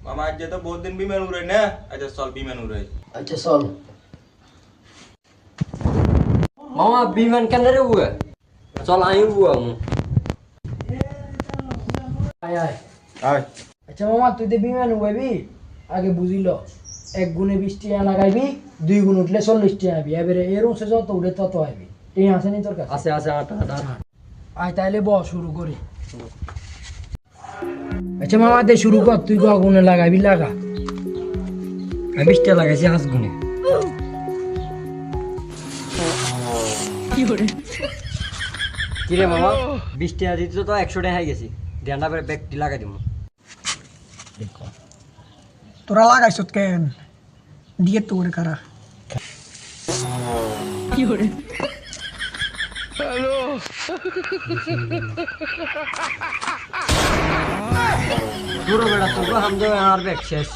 मामा आज तो बहुत दिन भी मैंने उड़ाई ना अच्छा साल भी मैंने उड़ाई আচ্ছা চল মামা বিমান কেন রে বুয়া চল আই বুয়া মু আয় আয় आय আচ্ছা মামা তুই তো বিমান উড়াবি আগে বুঝিল 1 গুণে 20 টাকা লাগাইবি 2 গুণ উঠলে 40 টাকা আইবি এবারে এর অংশে যত উঠে তত আইবি এই আছে নি তোর কাছে আছে আছে আটা আটা আয় তাইলে বস শুরু করি আচ্ছা মামা দে শুরু কর তুই ক গুণে লাগাইবি লাগা আমি 20 টাকা লাগাইছি 5 গুণে কি রে মামা 20 টাকা দিতে তো 100 টাকা হয়ে গেছি ধ্যানটা করে ব্যাগটি লাগাই দিমু তোরা লাগাইছত কেন দিয়ে তোর কারা দূর বেড়া তো হামদো আর ব্যাগ শেষ